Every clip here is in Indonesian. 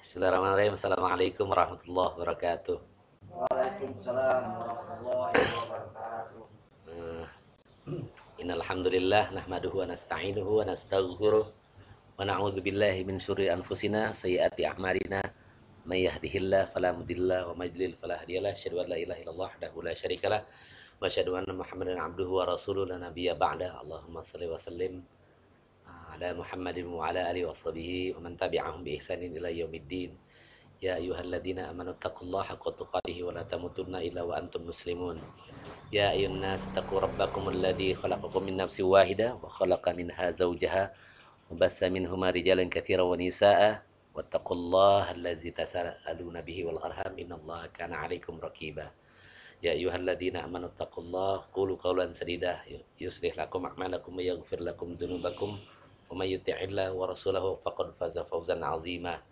Bismillahirrahmanirrahim. Assalamualaikum warahmatullahi wabarakatuh. Waalaikumsalam warahmatullahi wabarakatuh. Eh, Innal hamdalillah nahmaduhu wa nasta'inuhu wa nastaghfiruh wa na'udzu billahi min syururi anfusina sayyiati a'malina may yahdihillahu fala mudhillalah wa may yudlil fala hadiyalah. Asyhadu an la ilaha illallah wahdahu la syarikalah wa asyhadu anna Muhammadan abduhu wa rasuluhu la nabiyya ba'da. Allahumma shalli wa sallim ala Muhammadin wa ala alihi wa sahbihi wa man tabi'ahum bi ihsanin ila yaumiddin. Ya ayyuhalladzina amanu taqullaha haqqa tuqatih wa la tamutunna illa wa antum muslimun. Ya ayyuhan nas taqu rabbakumul ladzi khalaqakum min nafsin wahidah wa khalaqa minha zawjaha wa bassa minhuma rijalan katsiran wa nisaa'a wattaqullaha allazi tasaaluna bihi wal arham innallaha kana 'alaikum raqiba. Ya ayyuhalladzina amanu taqullaha qulu qawlan sadida yuslih lakum a'malakum wa yaghfir lakum dzunubakum wa may yuti'illah wa rasulahu faqad faza fawzan 'azima.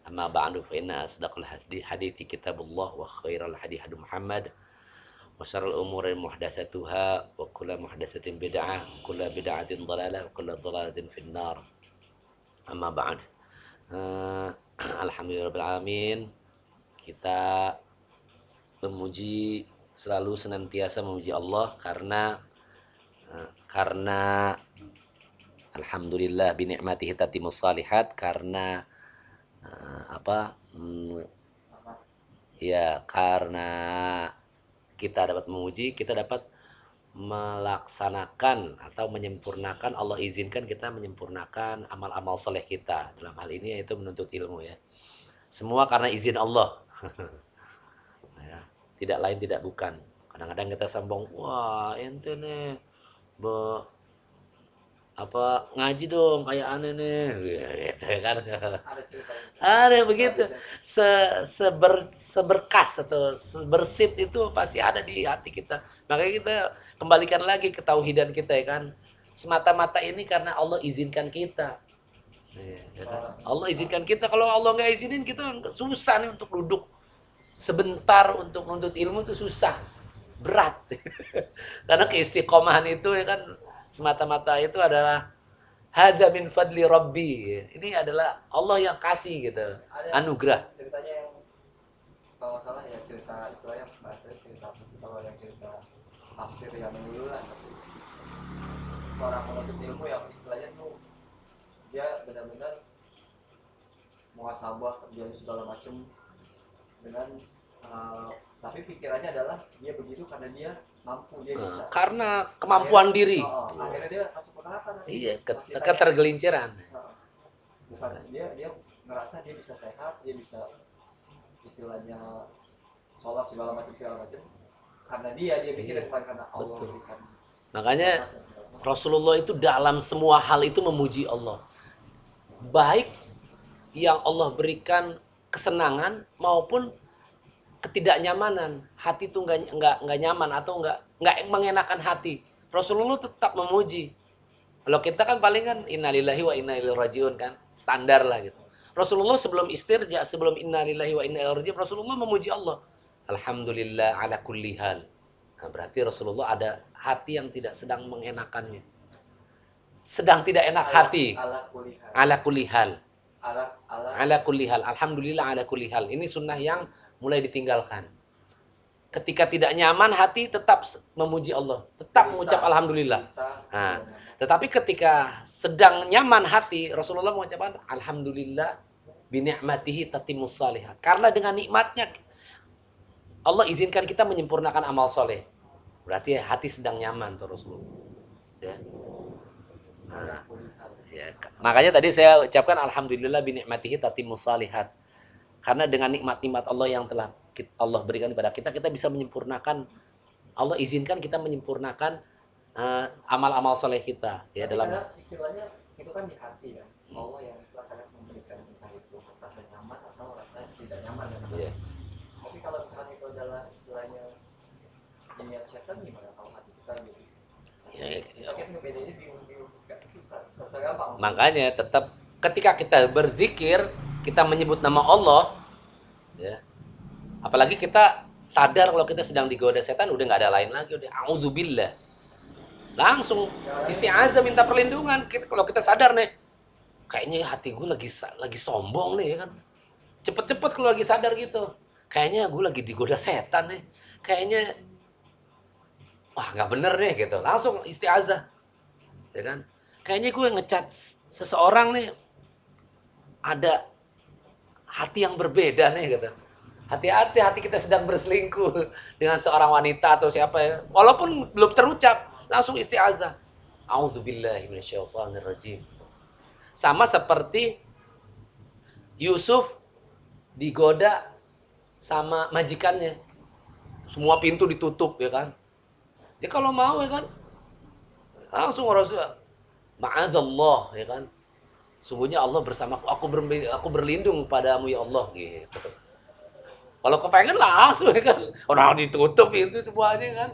Amma ba'du fa inna asdaqal hadithi kitabullah wa khairal hadi Muhammad wa syarrul umuri muhdatsatuha wa kullu muhdatsatin bid'ah wa kullu bid'atin dhalalah wa kullu dhalalatin finnar. Amma ba'd. Alhamdulillahirabbil alamin. Kita selalu senantiasa memuji Allah karena alhamdulillah bi ni'matihi tatimmus shalihat, karena ya karena kita dapat memuji, kita dapat melaksanakan atau menyempurnakan, Allah izinkan kita menyempurnakan amal-amal soleh kita. Dalam hal ini yaitu menuntut ilmu ya. Semua karena izin Allah. Ya, tidak lain tidak bukan. Kadang-kadang kita sombong, wah ente nih ngaji dong kayak aneh nih gitu kan. Ada begitu, seberkas atau sebersit itu pasti ada di hati kita. Makanya kita kembalikan lagi ke tauhidan kita ya kan. Semata-mata ini karena Allah izinkan kita. Ya kan? Allah izinkan kita. Kalau Allah nggak izinin kita susah nih untuk duduk sebentar untuk menuntut ilmu, itu susah, berat. Karena keistiqomahan itu ya kan, semata-mata itu adalah hada min fadli rabbi. Ini adalah Allah yang kasih gitu, anugerah. Ceritanya yang kalau nggak salah ya cerita istilahnya bahasa cerita apa sih, kalau yang cerita tafsir yang dulu lah, seorang penuntut ilmu yang istilahnya tuh dia benar-benar muhasabah kerjaan segala macam dengan tapi pikirannya adalah dia begitu karena dia mampu, dia bisa. Karena kemampuan diri. Akhirnya dia masuk neraka. Iya, ketergelinciran. Bukan dia ngerasa dia bisa sehat, dia bisa istilahnya sholat segala macam karena dia pikir bukan karena Allah berikan. Makanya Rasulullah itu dalam semua hal itu memuji Allah. Baik yang Allah berikan kesenangan maupun ketidaknyamanan, hati itu nggak nyaman atau nggak mengenakan hati, Rasulullah tetap memuji. Kalau kita kan paling kan innalillahi wa inna ilaihi rajiun kan, standar lah gitu. Rasulullah sebelum istirja, sebelum innalillahi wa inna ilaihi rajiun, Rasulullah memuji Allah. Alhamdulillah ala kulli hal. Nah, berarti Rasulullah ada hati yang tidak sedang mengenakannya. Sedang tidak enak hati. Ala kulli hal. Ala kulli hal. Alhamdulillah ala kulli hal. Ini sunnah yang mulai ditinggalkan. Ketika tidak nyaman hati tetap memuji Allah, tetap mengucap alhamdulillah. Nah, tetapi ketika sedang nyaman hati, Rasulullah mengucapkan alhamdulillah bi ni'matihi tatimmus shalihat. Karena dengan nikmatnya Allah izinkan kita menyempurnakan amal soleh. Berarti hati sedang nyaman tuh Rasulullah. Ya. Nah, ya. Makanya tadi saya ucapkan alhamdulillah bi ni'matihi tatimmus shalihat. Karena dengan nikmat-nikmat Allah yang telah Allah berikan kepada kita, kita bisa menyempurnakan, Allah izinkan kita menyempurnakan amal-amal soleh kita. Ya, dalam istilahnya itu kan di hati ya. Allah yang kadang memberikan entah itu rasa nyaman atau rasa tidak nyaman. Ya. Tapi kalau misalkan itu adalah istilahnya niat syaitan, gimana kalau hati kita gitu? Kita ngebedainnya bingung-bingung, susah gampang. Makanya tetap ketika kita berzikir, kita menyebut nama Allah, ya. Apalagi kita sadar kalau kita sedang digoda setan, udah nggak ada lain lagi, udah a'udzubillah. Langsung isti'azah, minta perlindungan. Kalau kita sadar nih, kayaknya hati gue lagi sombong nih ya kan. cepet-cepet kalau lagi sadar gitu. Kayaknya gue lagi digoda setan nih. Kayaknya, wah nggak bener nih gitu. Langsung istiazah. Ya kan? Kayaknya gue ngecat seseorang nih. Ada hati yang berbeda nih gitu. Hati-hati, hati kita sedang berselingkuh dengan seorang wanita atau siapa ya. Walaupun belum terucap, langsung istiazah. A'udzubillahi minasyaitonirrajim. Sama seperti Yusuf digoda sama majikannya. Semua pintu ditutup ya kan. Jadi kalau mau ya kan, langsung Rasul ma'adzallah ya kan. Sungguhnya Allah bersamaku, aku berlindung padamu ya Allah gitu. Kalau kepengen langsung ya kan, orang ditutup itu semuanya kan.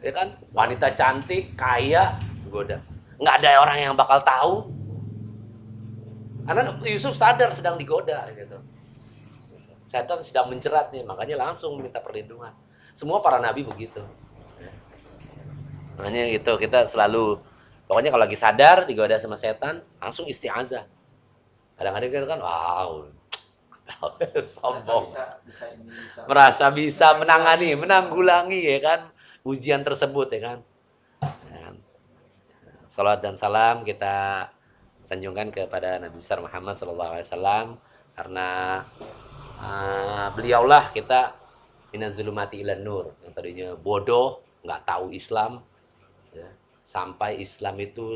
Ya kan, wanita cantik, kaya, goda. Nggak ada orang yang bakal tahu. Karena Yusuf sadar sedang digoda gitu. Setan sedang menjerat nih, makanya langsung minta perlindungan. Semua para nabi begitu. Makanya gitu, kita selalu, pokoknya kalau lagi sadar digoda sama setan, langsung isti'azah. Kadang-kadang kita kan, wow, sombong. Merasa bisa menanggulangi ya kan, ujian tersebut ya kan. Salat dan salam kita sanjungkan kepada Nabi besar Muhammad SAW, karena beliaulah kita minaz zulumati ilan nur, yang tadinya bodoh, nggak tahu Islam ya, sampai Islam itu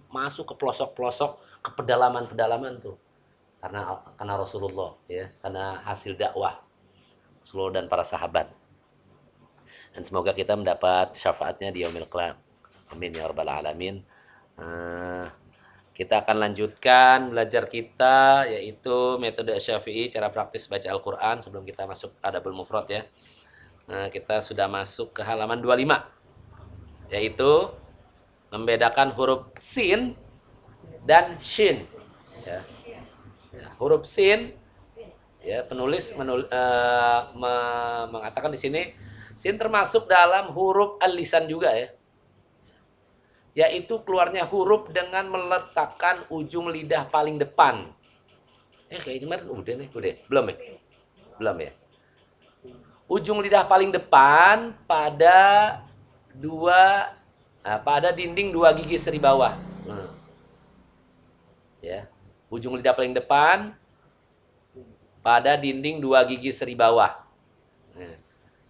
masuk ke pelosok-pelosok, ke pedalaman-pedalaman tuh, karena Rasulullah ya, karena hasil dakwah Rasulullah dan para sahabat. Dan semoga kita mendapat syafaatnya di yaumil qiyamah. Amin ya rabbal alamin. Kita akan lanjutkan belajar kita, yaitu metode Syafi'i, cara praktis baca Al-Quran, sebelum kita masuk Adabul Mufrad ya. Kita sudah masuk ke halaman 25, yaitu membedakan huruf sin dan shin ya. Huruf sin ya, penulis mengatakan di sini sin termasuk dalam huruf al-lisan juga ya, yaitu keluarnya huruf dengan meletakkan ujung lidah paling depan. Kayak kemarin udah belum ya. Ujung lidah paling depan pada dinding dua gigi seri bawah. Ya, ujung lidah paling depan pada dinding dua gigi seri bawah.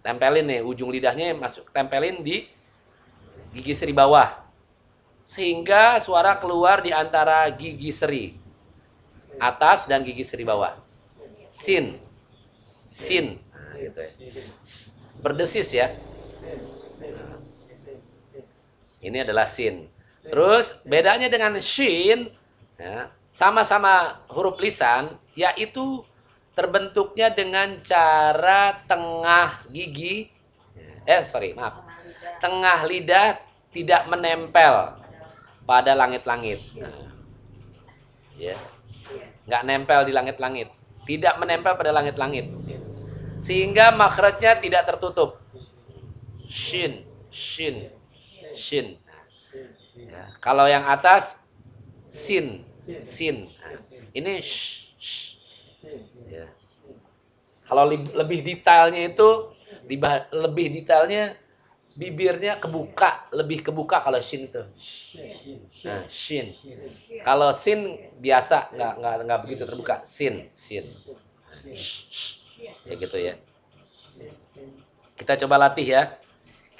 Tempelin nih ujung lidahnya, tempelin di gigi seri bawah, sehingga suara keluar di antara gigi seri atas dan gigi seri bawah. Sin. Nah, gitu ya. Berdesis ya. Ini adalah sin. Terus bedanya dengan shin ya, sama-sama huruf lisan, yaitu terbentuknya dengan cara tengah lidah tidak menempel pada langit-langit. Ya, nggak nempel di langit-langit, tidak menempel pada langit-langit, sehingga makhrajnya tidak tertutup. Shin. Ya, kalau yang atas sin. Nah, ini ya. Kalau lebih detailnya itu, lebih detailnya bibirnya lebih kebuka kalau shin itu. Nah, shin. Kalau sin biasa nggak begitu terbuka. Sin. Ya gitu ya. Kita coba latih ya.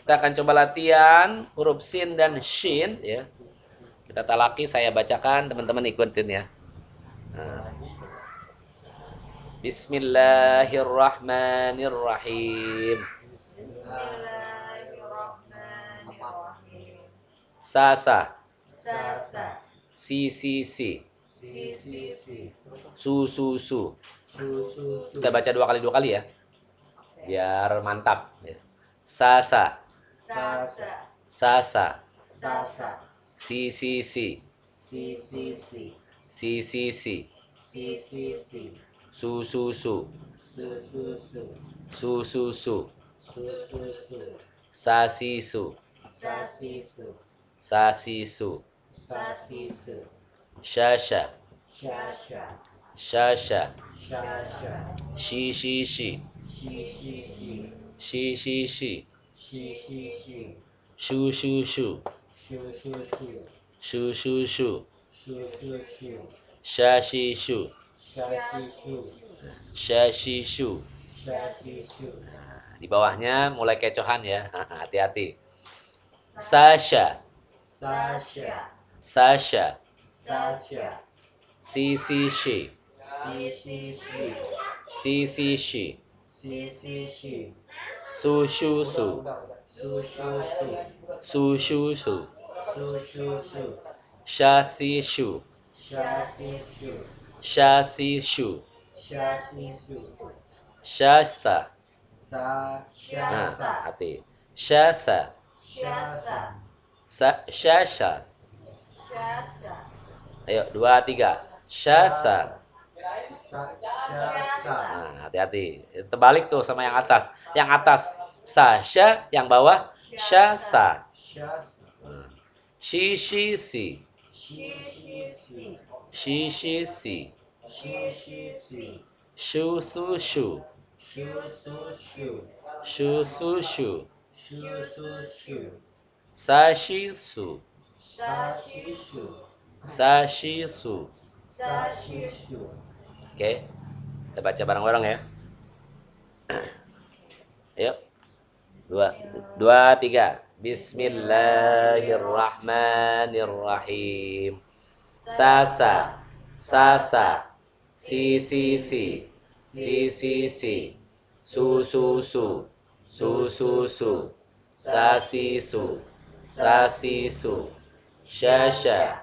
Kita akan coba latihan huruf sin dan shin ya. Kita talaki, saya bacakan, teman-teman ikutin ya. Bismillahirrahmanirrahim. Sasa. Si. Su. Kita baca dua kali ya, biar mantap ya. Sasa. Si. Su. Sasisu. Shasha. Syasha. Shi shi shi. Shi. Shi shi shi. Shi. Shu shu shu. Shu. Shu shu shu. Shu. Sha shi shu. Shu. Sha shi shu. Shu. Di bawahnya mulai kecohan ya. Hati-hati. Sasha. Sasha. Si si shi. Si si shi. Su shu su. Su shu su. Sha si shu. Sha si shu. Shasa. Nah, hati. Shasa. Shasha. Ayo, 2, 3. Shasa. Nah, hati-hati. Terbalik tuh sama yang atas. Yang atas Sasha, yang bawah Shasa. Shi shi si. Shi shi si. Shu su shu. Shu su shu. Sa shi su. Sa shi su. Oke. Kita baca bareng-bareng ya. Ayo. 2, 3. Bismillahirrahmanirrahim. Sasa. Si si si. Si si si. Su su su. Su su su. Sa si su. Sa si su. Shasha.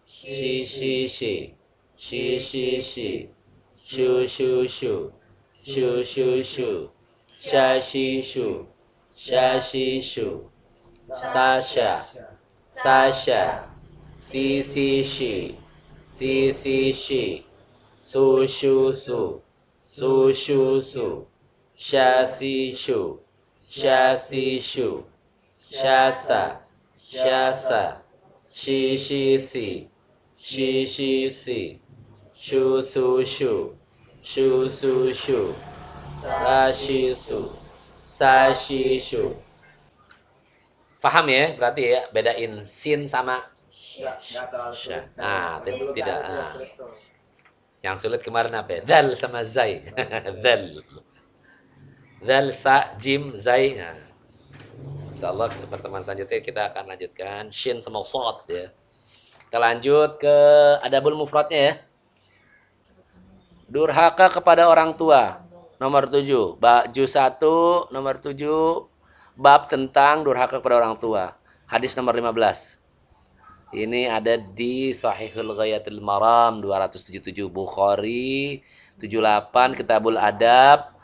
Shi shi shi. Shi shi shi. Shu shu shu. Shu shu shu. Sha shi shu. Sha shi shu. Sasha. Si si shi. Si si shi. Su shu su. Su shu su. Sha si shu. Sha si shu. Shasa. Shi shi si. Shi shi si. Shu su shu. Shu su shu. Sa shi su. Sa shi shu. Paham ya? Berarti ya bedain sin sama sya. Nah, tidak. Nah. Yang sulit kemarin apa ya? Dal sama zai. Dal sa jim zai. Nah. Insyaallah ke pertemuan selanjutnya kita akan lanjutkan shin sama shad ya. Kita lanjut ke adabul mufradnya ya. Durhaka kepada orang tua. Nomor 7. Juz 1 nomor 7 bab tentang durhaka kepada orang tua. Hadis nomor 15. Ini ada di Sahihul Ghayatul Maram 277, Bukhari 78, Kitabul Adab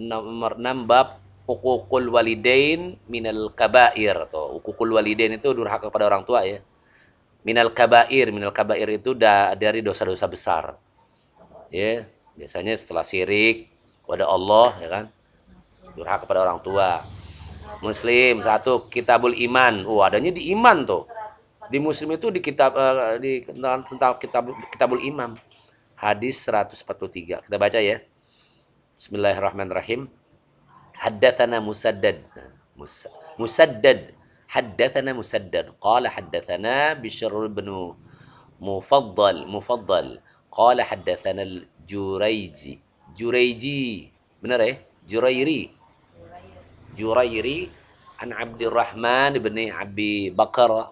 nomor 6 bab Uququl walidain minal kabair, atau uququl walidain itu durhaka kepada orang tua ya. Minal kabair itu dari dosa-dosa besar. Ya, biasanya setelah syirik kepada Allah ya kan. Durhaka kepada orang tua. Muslim 1 Kitabul Iman. Oh, adanya di iman tuh. Di Muslim itu di kitab tentang Kitabul Imam. Hadis 143. Kita baca ya. Bismillahirrahmanirrahim. Haddatsana Musaddad. Haddatsana Musaddad. Qala haddatsana Bishr bin Mufaddal. Qala haddatsana Jurayji. Benar ya? Jurairi an Abdurrahman bin Abi Bakrah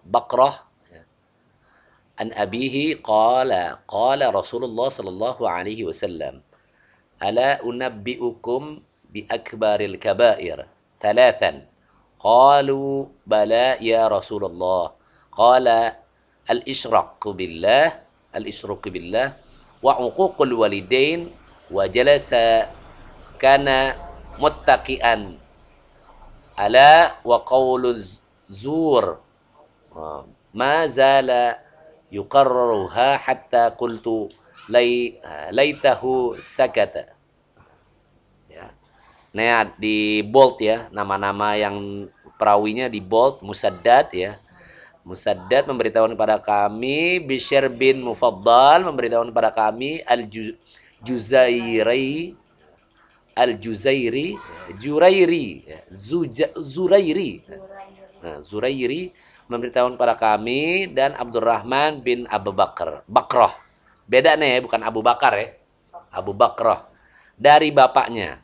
an abihi qala Rasulullah sallallahu alaihi wasallam ala unabbiukum bi akbaril kabair thalathan qalu bala ya Rasulullah qala al-ishraku billah wa uququl walidain wa jalasa kana muttaqian ala wa qawlu zur ma zala yuqarruha hatta qultu laitahu sakata. Ya. Nah, di bold ya, nama-nama yang perawinya di bold, Musaddad ya. Musaddad memberitahukan kepada kami, Bishr bin Mufaddal memberitahukan kepada kami, Al-Juzairi, Al-Juzairi, Jurairi, Zurairi. Nah, Zurairi memberitahukan kepada kami dan Abdurrahman bin Abu Bakar. Bakroh. Beda nih, bukan Abu Bakar ya. Abu Bakroh. Dari bapaknya.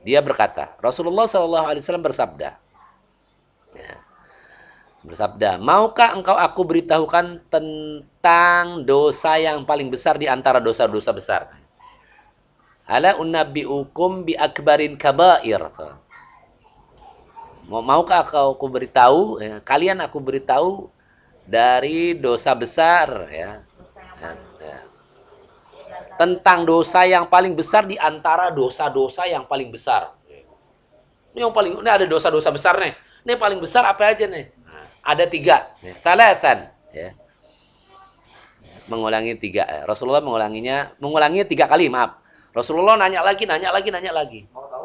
Dia berkata, Rasulullah SAW bersabda. Ya, bersabda, maukah engkau aku beritahukan tentang dosa yang paling besar di antara dosa-dosa besar? Ala unabbi'ukum bi akbarin kabair. Maukah aku beritahu, ya, kalian aku beritahu dari dosa besar, ya, ya, tentang dosa yang paling besar di antara dosa-dosa yang paling besar. Ini ada dosa-dosa besar nih. Ini paling besar apa aja nih? Nah, ada 3. Talatan, ya. Mengulangi 3. Rasulullah mengulanginya 3 kali, maaf. Rasulullah nanya lagi.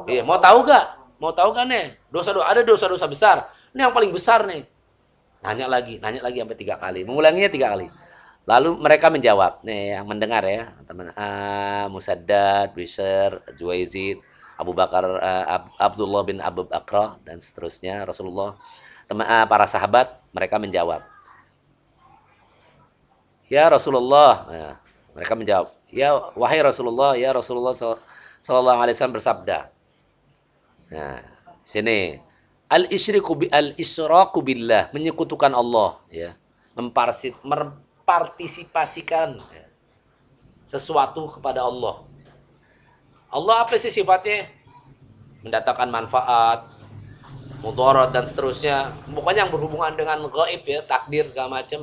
Iya, mau tahu gak? Mau tahu gak nih? Ada dosa-dosa besar. Ini yang paling besar nih. Nanya lagi sampai 3 kali. Mengulanginya 3 kali. Lalu mereka menjawab. Nih yang mendengar ya, teman Musaddad, Bishr, Juwaizid, Abu Bakar, Abdullah bin Abu Bakr dan seterusnya. Rasulullah, para sahabat, mereka menjawab. Ya Rasulullah, ya, mereka menjawab. Ya wahai Rasulullah, ya Rasulullah sallallahu alaihi wasallam bersabda. Nah, sini al-isyraku billah, menyekutukan Allah, ya. Mempartisipasikan, ya, sesuatu kepada Allah. Allah apa sih sifatnya? Mendatangkan manfaat, mudarat dan seterusnya. Pokoknya yang berhubungan dengan gaib, ya, takdir segala macam,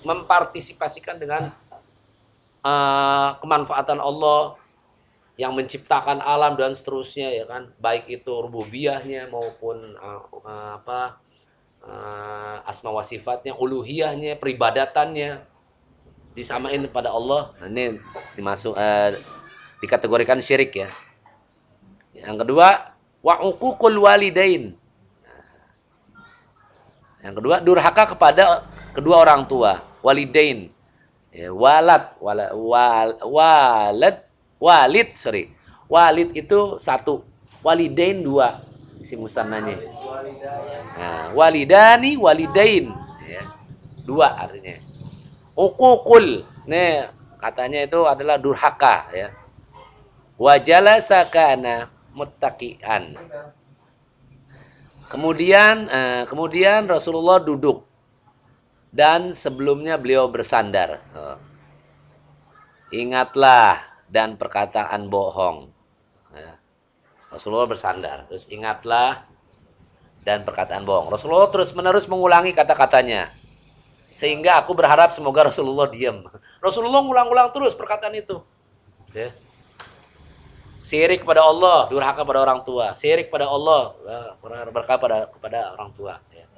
mempartisipasikan dengan kemanfaatan Allah yang menciptakan alam dan seterusnya, ya kan, baik itu rububiyahnya maupun asma wa sifatnya, uluhiyahnya, peribadatannya disamain pada Allah. Nah, ini dikategorikan syirik, ya. Yang kedua, wa uququl walidain. Yang kedua, durhaka kepada kedua orang tua, walidain. Ya, walid itu 1, walidain 2, isi musannanya. Nah, walidani, walidain, ya, 2 artinya. Uququl, nih katanya itu adalah durhaka, ya. Wajalasa kana muttaqian. Kemudian Rasulullah duduk dan sebelumnya beliau bersandar. Ingatlah dan perkataan bohong. Rasulullah bersandar, terus ingatlah dan perkataan bohong. Rasulullah terus-menerus mengulangi kata-katanya, sehingga aku berharap semoga Rasulullah diam. Rasulullah ngulang-ulang terus perkataan itu. Ya. Syirik kepada Allah, durhaka pada orang tua. Syirik pada Allah, berkata kepada orang tua. Ya.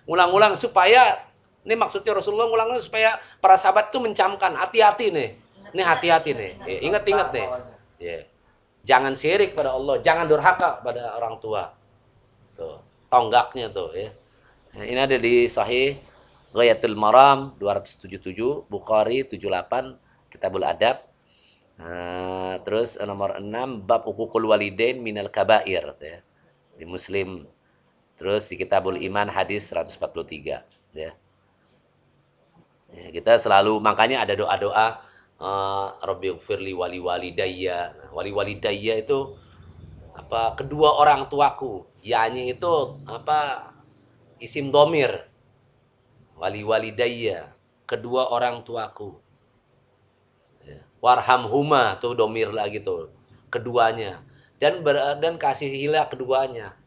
Ulang-ulang supaya, ini maksudnya Rasulullah ngulang supaya para sahabat itu mencamkan, hati-hati nih. Ini hati-hati nih. Ya, ingat-ingat nih. Ya. Jangan syirik pada Allah, jangan durhaka pada orang tua. Tuh, tonggaknya tuh, ya. Nah, ini ada di Sahih Ghayatul Maram 277, Bukhari 78, Kitabul Adab. Terus nomor 6, bab uququl walidain minal kabair, ya. Di Muslim. Terus di Kitabul Iman hadis 143, ya. Ya, kita selalu, makanya ada doa-doa Rabbighfirli wali walidayya. Wali walidayya itu apa? Kedua orang tuaku. Ya-nya itu apa? Isim domir. Wali walidayya, kedua orang tuaku. Warhamhuma, tuh domir lagi tuh, keduanya, dan kasihilah keduanya.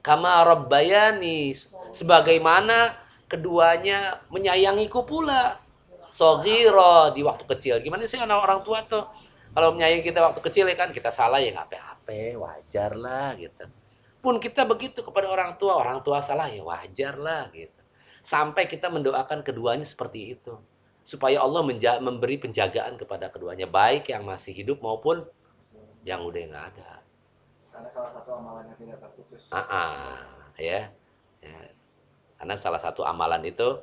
Kama rabbayani, sebagaimana keduanya menyayangiku pula. Soghiro, di waktu kecil. Gimana sih anak orang tua tuh kalau menyayangi kita waktu kecil, ya kan, kita salah ya nggak apa-apa, wajar lah gitu. Pun kita begitu kepada orang tua salah ya wajar lah gitu. Sampai kita mendoakan keduanya seperti itu, supaya Allah memberi penjagaan kepada keduanya, baik yang masih hidup maupun yang udah nggak ada. Karena salah satu amalan yang tidak terputus. ya. Ya. Karena salah satu amalan itu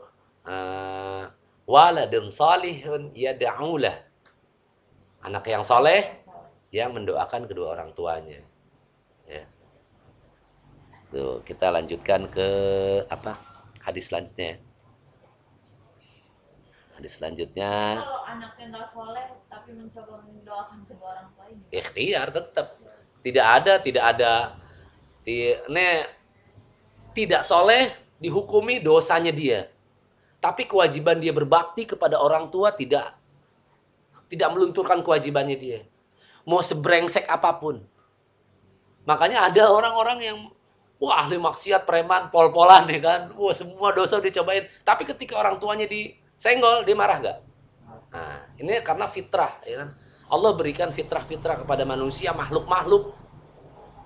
waladun salihun yad'ulah. Anak yang soleh yang mendoakan kedua orang tuanya. Ya. Tuh, kita lanjutkan ke apa? Hadis selanjutnya. Hadis selanjutnya. Kalau anaknya nggak soleh tapi mencoba mendoakan kedua orang tua ini. Ikhtiar tetap. Tidak ada. Ini tidak soleh dihukumi dosanya dia. Tapi kewajiban dia berbakti kepada orang tua tidak melunturkan kewajibannya dia. Mau sebrengsek apapun. Makanya ada orang-orang yang wah ahli maksiat, preman, pol-polan ya kan. Wah semua dosa dicobain. Tapi ketika orang tuanya disenggol, dia marah gak? Nah, ini karena fitrah ya kan. Allah berikan fitrah-fitrah kepada manusia, makhluk-makhluk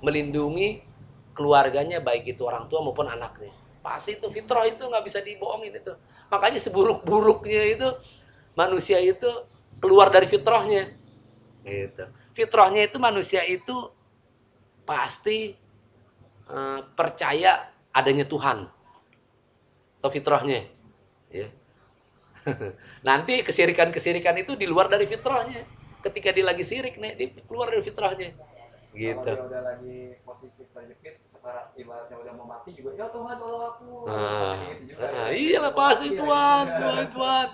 melindungi keluarganya baik itu orang tua maupun anaknya. Pasti itu fitrah itu nggak bisa dibohongin itu. Makanya seburuk-buruknya itu manusia itu keluar dari fitrahnya. Gitu. Fitrahnya itu manusia itu pasti percaya adanya Tuhan. Atau fitrahnya. Ya. Nanti kesirikan-kesirikan itu di luar dari fitrahnya. Ketika dia lagi sirik nih, dia keluar dari fitrahnya. Gitu. Kalau dia udah lagi posisi terjepit, sekarang ibaratnya udah mau mati juga, ya Tuhan tolong aku. Gitu juga, Iyalah pasti Tuhan, Tuhan.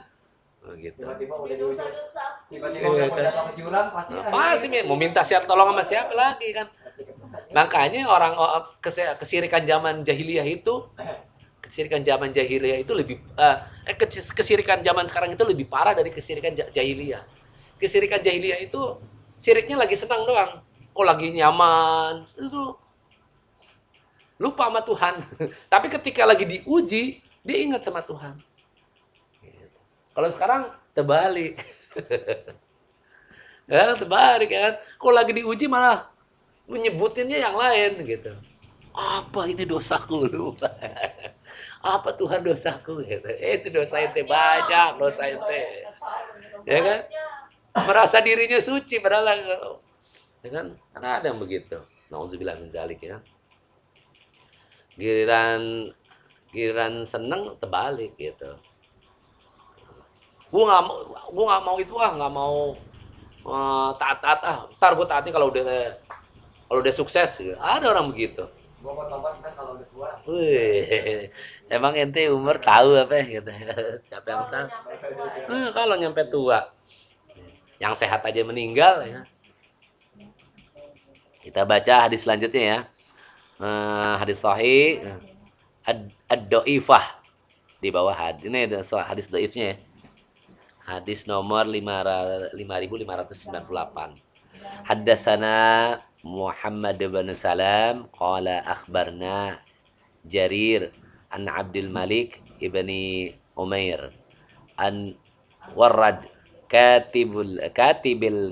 Oh, gitu. Tiba-tiba udah di ujung, Dosa-dosa. tiba-tiba udah mau jatuh ke jurang, pasti Pasti mau minta siapa tolong sama siapa lagi kan. Makanya orang kesirikan zaman jahiliyah itu lebih kesirikan zaman sekarang itu lebih parah dari kesirikan jahiliyah. Kesirikan jahiliyah itu siriknya lagi senang doang. Kok lagi nyaman, itu lupa sama Tuhan. Tapi ketika lagi diuji, dia ingat sama Tuhan. Gitu. Kalau sekarang terbalik. Ya, terbalik kan. Kok lagi diuji malah menyebutinnya yang lain gitu. Apa ini dosaku lupa. Apa Tuhan dosaku gitu. Itu dosa ente banyak, dosa ente. Ya kan? Merasa dirinya suci padahal ya kan? Karena ada yang begitu. Nauzubillah min zalik ya. Giliran seneng terbalik gitu. Gua nggak mau itu nggak mau taat ntar gue taatnya kalau udah sukses gitu. Ada orang begitu. Gua mau tobat kan kalau udah tua. Wih, emang ente umur tahu apa gitu. Siapa yang tahu? Kalau nyampe tua, yang sehat aja meninggal ya. Kita baca hadis selanjutnya ya. Hadis sahih ad-dhaifah di bawah hadis. Ini ada hadis dhaifnya ya. Hadis nomor 5598. Haddatsana Muhammad bin Salam qala akhbarna Jarir an Abdul Malik ibni Umair an Warrad katibil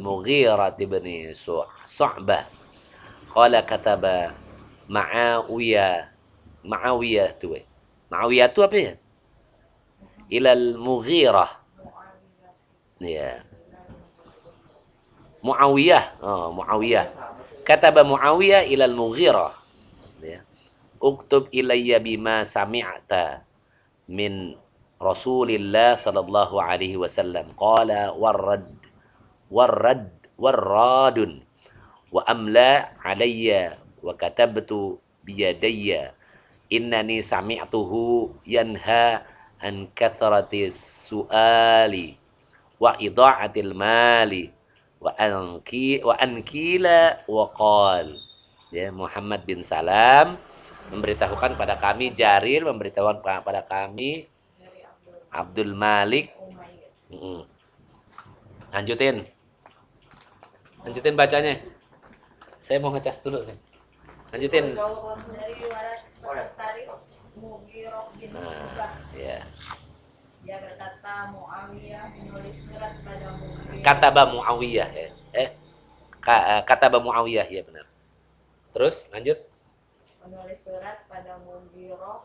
Mughirah ibni Su'bah qala kataba Ma'awiyah tu apa ya? Ilal Mughirah. Ya. Muawiyah. Kataba Muawiyah ilal Mughirah. Ya. Uktub ilayya bima sami'ta min Rasulillah sallallahu alaihi wasallam. Qala warradun wa amla alayya wa katabtu biyadayya innani sami'tuhu yanha an kathrati su'ali wa idha'atil mali wa ankila wa qal. Ya, Muhammad bin Salam memberitahukan pada kami, Jarir memberitahukan pada kami Abdul Malik. Lanjutin bacanya. Saya mau ngecas dulu nih. Lanjutin. Dari Waris Mughirah bin Syu'bah. Ya. Dia berkata Muawiyah menulis surat pada Mughirah. Kataba Muawiyah ya. Kataba Muawiyah ya benar. Terus lanjut. Menulis surat pada Mughirah.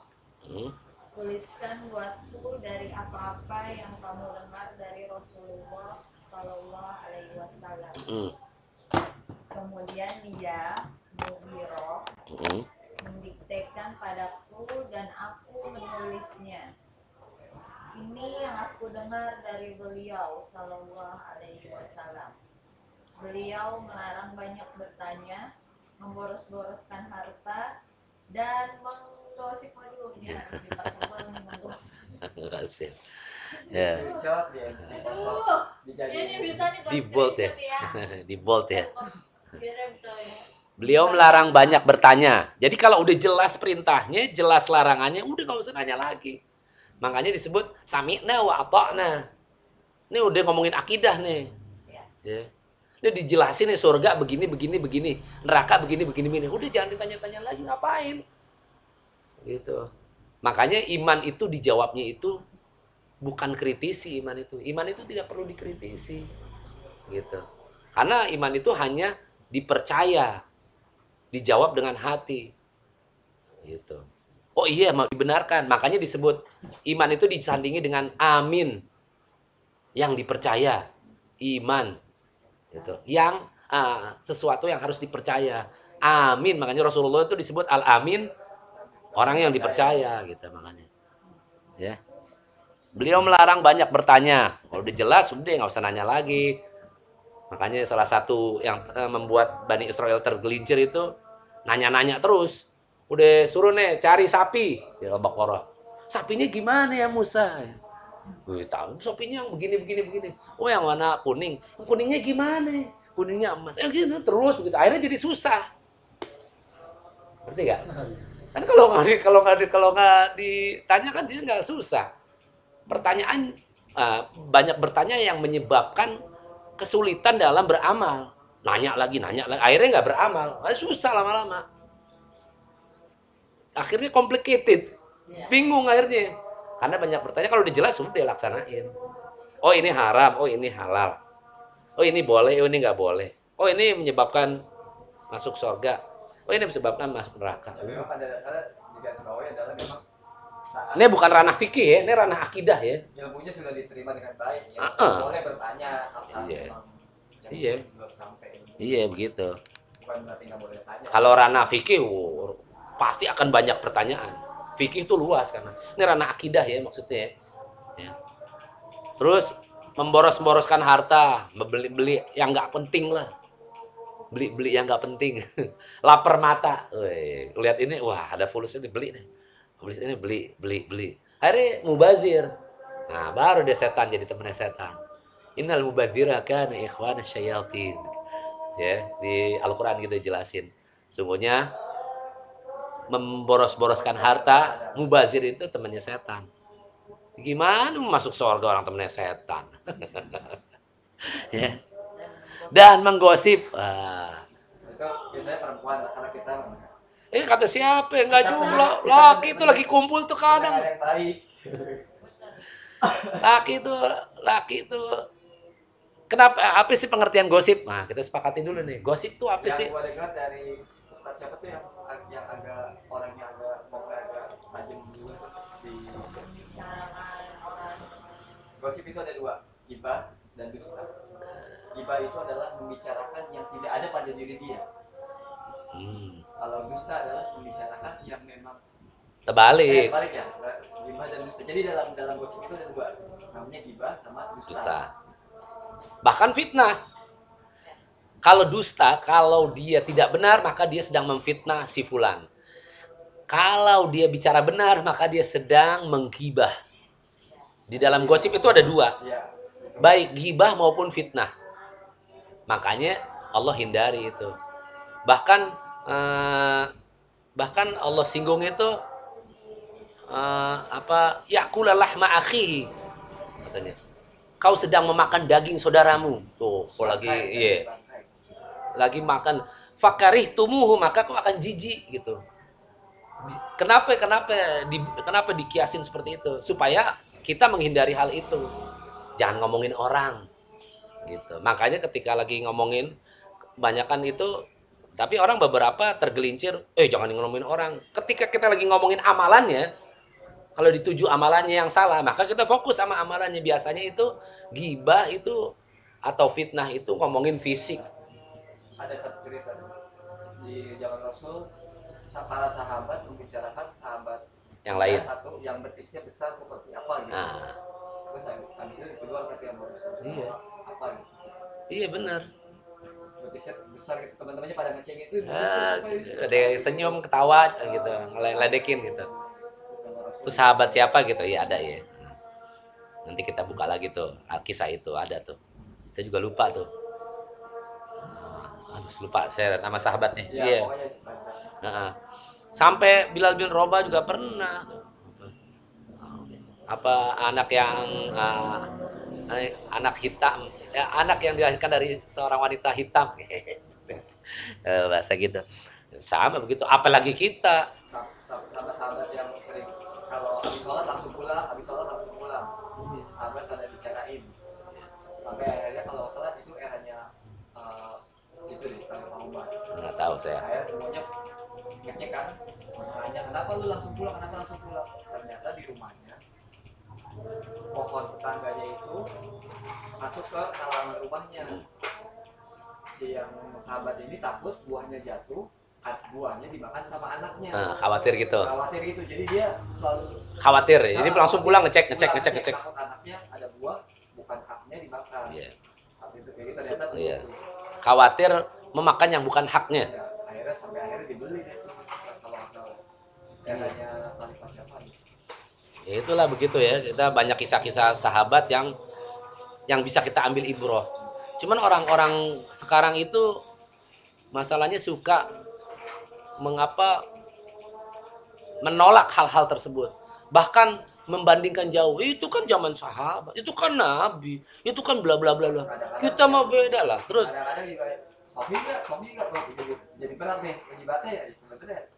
Tuliskan buatku dari apa-apa yang kamu dengar dari Rasulullah Sallallahu Alaihi Wasallam. Kemudian dia Mughirah mendikte praktekkan padaku dan aku menulisnya. Ini yang aku dengar dari beliau Sallallahu Alaihi Wasallam. Beliau melarang banyak bertanya, memboros-boroskan harta, dan menggosip. Waduh, ini harus dipakai nih menggosip. Makasih. Ya, Screenshot dia Aduh, dijadiin ini bisa nih di bold ya. Di bold ya. Kirim tuh ya. Beliau melarang banyak bertanya. Jadi kalau udah jelas perintahnya, jelas larangannya, udah nggak usah nanya lagi. Makanya disebut sami'na wa ata'na. Ini udah ngomongin akidah nih. Ya. Ya. Ini dijelasin nih surga begini, begini, begini. Neraka begini, begini, begini. Udah jangan ditanya-tanya lagi, ngapain? Gitu. Makanya iman itu dijawabnya itu bukan kritisi iman itu. Iman itu tidak perlu dikritisi. Gitu. Karena iman itu hanya dipercaya. Dijawab dengan hati. Gitu. Oh iya, mau dibenarkan. Makanya disebut iman itu disandingi dengan amin. Yang dipercaya. Iman. Gitu. Yang sesuatu yang harus dipercaya. Amin. Makanya Rasulullah itu disebut al-amin. Orang yang dipercaya. Gitu makanya. Ya. Beliau melarang banyak bertanya. Kalau udah jelas, udah nggak usah nanya lagi. Makanya salah satu yang membuat Bani Israel tergelincir itu nanya-nanya terus. Udah suruh nih cari sapi di Al-Baqarah. Sapinya gimana ya Musa? Wih, tahu sapinya yang begini begini begini. Oh yang warna kuning. Kuningnya gimana? Kuningnya emas. Gitu terus begitu. Akhirnya jadi susah. Ngerti gak? Kan kalau nggak ditanya kan dia nggak susah. Pertanyaan banyak bertanya yang menyebabkan kesulitan dalam beramal. Nanya lagi, akhirnya nggak beramal. Susah lama-lama. Akhirnya complicated. Bingung akhirnya. Karena banyak bertanya, kalau udah jelas, sudah laksanain. Oh ini haram, oh ini halal. Oh ini boleh, oh ini nggak boleh. Oh ini menyebabkan masuk surga. Oh ini menyebabkan masuk neraka. Ya, memang pada dasarnya juga sebawahi adalah memang saat Ini bukan ranah fikih ya, ini ranah akidah ya. ilmunya sudah diterima dengan baik ya. Boleh bertanya apa Iya. memang yang Iya. belum sampai. Iya begitu. Bukan berarti nggak boleh tanya. Kalau ranah fikih, pasti akan banyak pertanyaan. Fikih itu luas karena ini ranah akidah ya maksudnya. Ya. Terus memboros-boroskan harta, beli yang nggak penting lah. Beli yang nggak penting. Lapar mata. Wih, lihat ini, wah ada fulus ini beli nih. Fulus ini beli. Akhirnya mubazir. Nah, baru dia setan jadi temannya setan. Innal mubadzira kana ikhwana syayatin. Ya, di Al-Qur'an gitu jelasin. Sungguhnya memboros-boroskan harta, mubazir itu temannya setan. Gimana masuk surga orang temannya setan? Ya. Dan menggosip. Itu biasanya perempuan karena kita Kata siapa? Enggak juga. Laki itu lagi kumpul tuh kadang. yang baik. Laki itu. Kenapa? Apa sih pengertian gosip? Nah, kita sepakatin dulu nih. Gosip tuh apa sih? Yang gua dengar dari Ustadz siapa tuh yang agak orangnya agak ngomongnya agak tajam dulu di gosip itu ada dua, gibah dan dusta. Gibah itu adalah membicarakan yang tidak ada pada diri dia. Kalau dusta adalah membicarakan yang memang Terbalik. balik ya, gibah dan dusta. Jadi dalam gosip itu ada dua, namanya gibah sama dusta. Dusta. Bahkan fitnah. Kalau dusta, kalau dia tidak benar, maka dia sedang memfitnah si fulan. Kalau dia bicara benar, maka dia sedang menggibah. Di dalam gosip itu ada dua. Ya, Baik gibah maupun fitnah. Makanya Allah hindari itu. Bahkan Allah singgung itu yakula lahma akhihi katanya. Kau sedang memakan daging saudaramu. Tuh, kau lagi makan fakarih tumuhu, maka kau akan jijik gitu. Kenapa dikiasin seperti itu? Supaya kita menghindari hal itu. Jangan ngomongin orang. Gitu. Makanya ketika lagi ngomongin kebanyakan itu, tapi orang beberapa tergelincir, jangan ngomongin orang. Ketika kita lagi ngomongin amalannya, kalau dituju amalannya yang salah, maka kita fokus sama amalannya. Biasanya itu gibah itu atau fitnah itu ngomongin fisik. ada satu cerita di zaman Rasul para sahabat membicarakan sahabat Yang lain. satu yang betisnya besar seperti apa gitu. Nah, Terus habis itu kedua tapi yang bagus iya. apa gitu. Iya benar. Betisnya besar gitu, teman-temannya pada ngecengin itu Ada senyum, ketawa gitu, ngeledekin gitu. Itu sahabat siapa gitu? Ya ada ya. Nanti kita buka lagi tuh kisah itu, ada tuh. Saya juga lupa tuh. Aduh, lupa saya nama sahabatnya. ya, Iya. pokoknya baca. Heeh. Sampai Bilal bin Rabah juga pernah. Apa anak yang anak hitam, ya, anak yang dilahirkan dari seorang wanita hitam. Bahasa gitu. Sama begitu. Apalagi kita. Sahabat-sahabat yang sering kalau habis sholat langsung pulang, sahabat pada bicarain sampai akhirnya kalau sholat itu eranya itu deh Khalifah Umar. Nggak tahu saya. Saya semuanya ngecek kan, nanya kenapa lu langsung pulang, ternyata di rumahnya pohon tetangganya itu masuk ke halaman rumahnya. Si yang sahabat ini takut buahnya jatuh, buahnya dimakan sama anaknya. Khawatir gitu. Jadi dia selalu Khawatir. Jadi langsung pulang ngecek. Takut anaknya ada buah bukan haknya dimakan. Iya. Waktu itu kayak gitu ternyata Iya. begitu. Khawatir memakan yang bukan haknya. Ya, akhirnya dibeli deh tuh. Kalau eranya Khalifah siapa nih? Ya itulah begitu ya. Kita banyak kisah-kisah sahabat yang bisa kita ambil ibrah. Cuman orang-orang sekarang itu masalahnya suka mengapa menolak hal-hal tersebut. Bahkan membandingkan jauh. Itu kan zaman sahabat, itu kan nabi, itu kan bla bla bla bla. Kita mau beda lah. Terus Kadang-kadang juga Sohi nggak jadi berat nih penjibatnya ya sebenarnya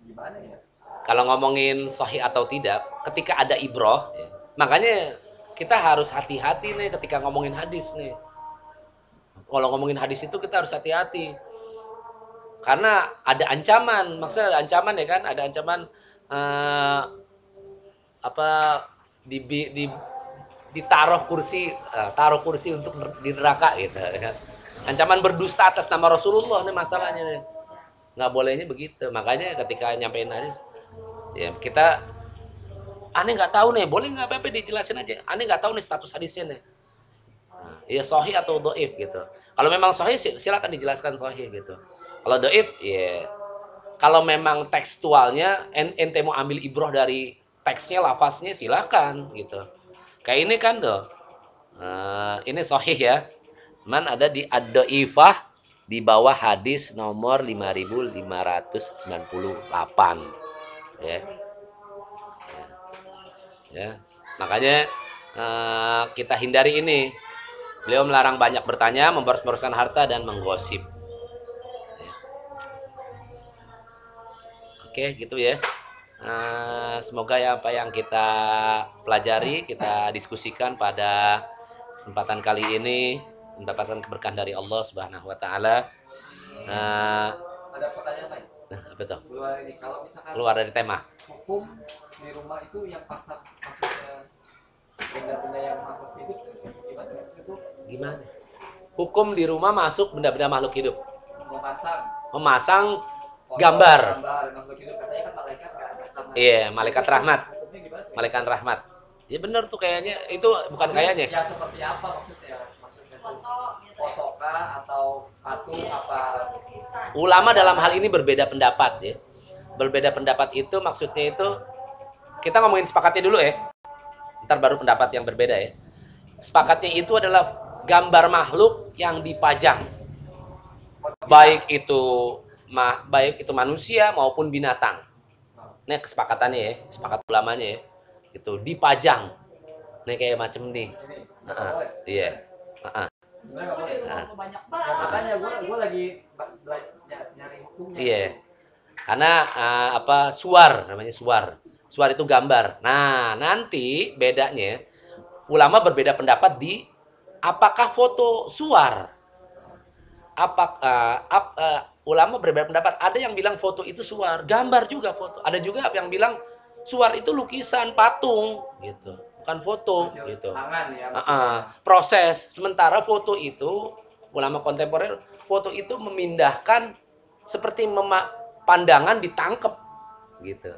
gimana ya? kalau ngomongin sahih atau tidak, ketika ada ibrah, ya, makanya kita harus hati-hati nih ketika ngomongin hadis nih. Kalau ngomongin hadis itu kita harus hati-hati. Karena ada ancaman, maksudnya ada ancaman ya kan, ada ancaman ditaruh kursi, taruh kursi untuk di neraka gitu ya kan. Ancaman berdusta atas nama Rasulullah nih masalahnya nih. Nggak bolehnya begitu. Makanya ketika nyampein hadis, ya kita aneh nggak tahu nih, boleh nggak apa-apa dijelasin aja. Aneh nggak tahu nih status hadisnya nih. Ya sahih atau doif gitu. Kalau memang sahih silakan dijelaskan sahih gitu. Kalau doif ya kalau memang tekstualnya ente mau ambil ibrah dari teksnya, lafaznya silakan gitu. Kayak ini kan tuh. Ini sahih ya. Man ada di ad-dhaifah di bawah hadis nomor 5598 ya. Ya. Makanya kita hindari ini. Beliau melarang banyak bertanya, memboros-boroskan harta dan menggosip. Ya. Oke, gitu ya. Semoga ya apa yang kita pelajari, kita diskusikan pada kesempatan kali ini mendapatkan keberkahan dari Allah Subhanahu wa taala. Ada pertanyaan lain? Apa tuh? Keluar ini kalau misalkan Keluar dari tema. hukum di rumah itu yang maksudnya benda-benda yang masuk hidup gimana itu? Gimana? Hukum di rumah masuk benda-benda makhluk hidup. Memasang gambar. Makhluk hidup katanya kan malaikat nggak ada. Iya, malaikat rahmat. Hukumnya gimana? Malaikat rahmat. Ya benar tuh kayaknya. Itu bukan kayaknya. Ya seperti apa maksudnya? Maksudnya Foto gitu. foto kah atau patung apa? Lukisan. Ulama dalam hal ini berbeda pendapat ya. Berbeda pendapat itu maksudnya itu kita ngomongin sepakatnya dulu ya. Ntar baru pendapat yang berbeda ya. Sepakatnya itu adalah gambar makhluk yang dipajang. Baik itu manusia maupun binatang. Ini kesepakatannya ya, sepakat ulamanya ya. Itu dipajang. Nih kayak macam nih. Iya. Sebenarnya nggak boleh. Banyak Ya, banget. makanya gue lagi nyari hukumnya. Iya. Karena suar namanya suar. Suar itu gambar. Nah, nanti bedanya ulama berbeda pendapat di apakah foto suar. Ulama berbeda pendapat. Ada yang bilang foto itu suar, gambar juga foto. Ada juga yang bilang suar itu lukisan, patung gitu. Bukan foto gitu. Tangan ya. Proses. Sementara foto itu ulama kontemporer, foto itu memindahkan seperti pandangan ditangkep gitu.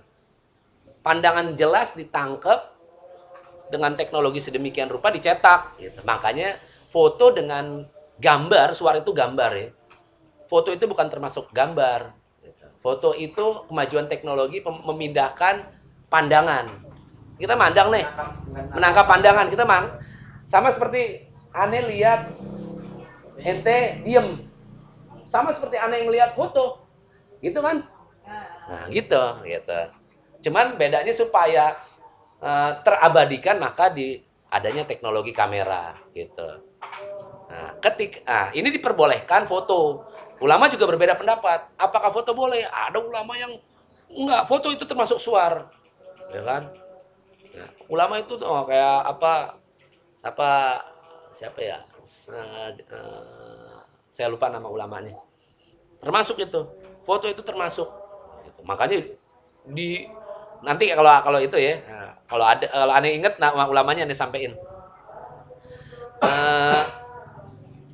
Pandangan jelas ditangkep dengan teknologi sedemikian rupa dicetak gitu. Makanya foto dengan gambar, suara itu gambar ya. Foto itu bukan termasuk gambar gitu. Foto itu kemajuan teknologi memindahkan pandangan. Kita mandang nih, menangkap pandangan. Kita sama seperti aneh lihat ente diem. Sama seperti aneh yang lihat foto. Gitu kan? Nah, gitu. Cuman bedanya supaya terabadikan maka adanya teknologi kamera gitu. Nah, ini diperbolehkan foto. Ulama juga berbeda pendapat. Apakah foto boleh? Ada ulama yang enggak, foto itu termasuk suar. Ya kan? Nah, ulama itu kayak apa? Siapa ya? Saya lupa nama ulamanya. Termasuk itu. Foto itu termasuk. Gitu. Makanya nanti kalau itu ya, kalau aneh inget nama ulamanya aneh sampein.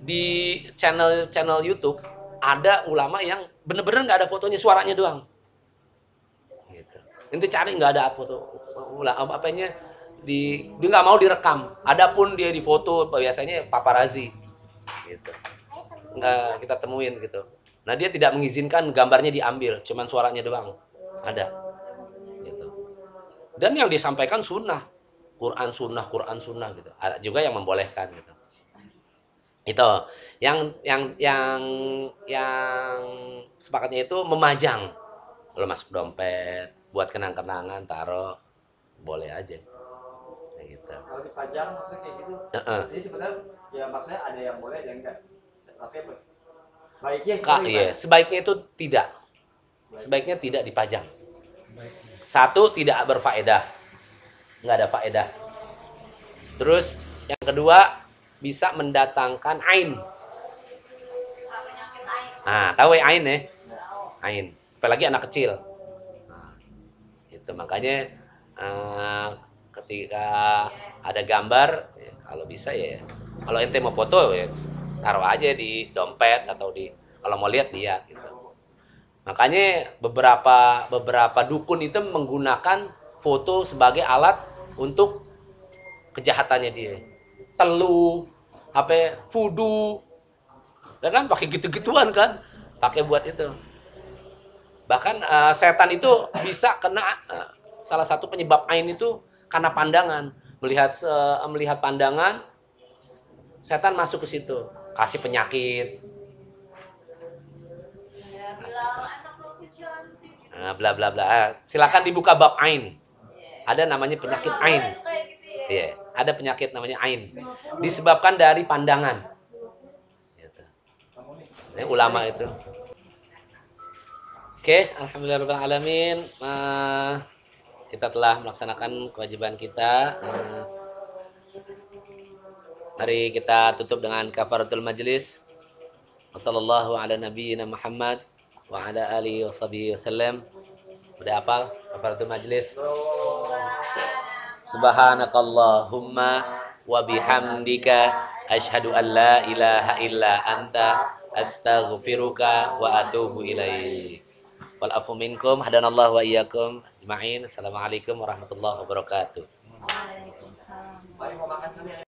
Di channel YouTube ada ulama yang bener-bener nggak ada fotonya, suaranya doang. Gitu. Nanti cari nggak ada foto, apanya dia nggak mau direkam. Adapun dia di foto biasanya paparazi. Gitu. Nggak kita temuin gitu. Nah dia tidak mengizinkan gambarnya diambil, cuman suaranya doang. Ada. Gitu. Dan yang disampaikan sunnah, Quran sunnah gitu. Ada juga yang membolehkan gitu. Itu yang sepakatnya itu memajang. Kalau masuk dompet, buat kenang-kenangan, taruh, boleh aja. Kayak gitu. Kalau dipajang maksudnya kayak gitu. Jadi sebenarnya ya maksudnya ada yang boleh ada yang enggak. Tapi apa? Baiknya Iya, sebaiknya itu tidak. Sebaiknya tidak dipajang. Satu, tidak berfaedah. Nggak ada faedah. Terus yang kedua, bisa mendatangkan ain. Nah, tahu ya ain ya? Ain. Apalagi anak kecil. Nah, itu makanya ketika ada gambar, ya, kalau bisa ya. Kalau ente mau foto ya taruh aja di dompet atau kalau mau lihat gitu. Makanya beberapa dukun itu menggunakan foto sebagai alat untuk kejahatannya dia. Telu, voodoo. Ya kan pakai gitu-gituan kan? Pakai buat itu. Bahkan setan itu bisa kena salah satu penyebab ain itu karena pandangan. Melihat pandangan, setan masuk ke situ, kasih penyakit. Bla bla bla. Silakan dibuka bab ain. Ada namanya penyakit ain. Iya, ada penyakit namanya ain. Disebabkan dari pandangan. Gitu. Ini ulama itu. Oke, alhamdulillahirobbilalamin. Kita telah melaksanakan kewajiban kita. Mari kita tutup dengan kafaratul majlis. Wassallallahu ala nabiyyina Muhammad wa ala alihi washabihi wasallam. Udah hafal kafaratul majlis? Subhanakallahumma wa bihamdika asyhadu an la ilaha illa anta astaghfiruka wa atubu ilaik. Wal afu minkum hadanallahu wa iyyakum ajma'in. Assalamualaikum warahmatullahi wabarakatuh. Waalaikumsalam.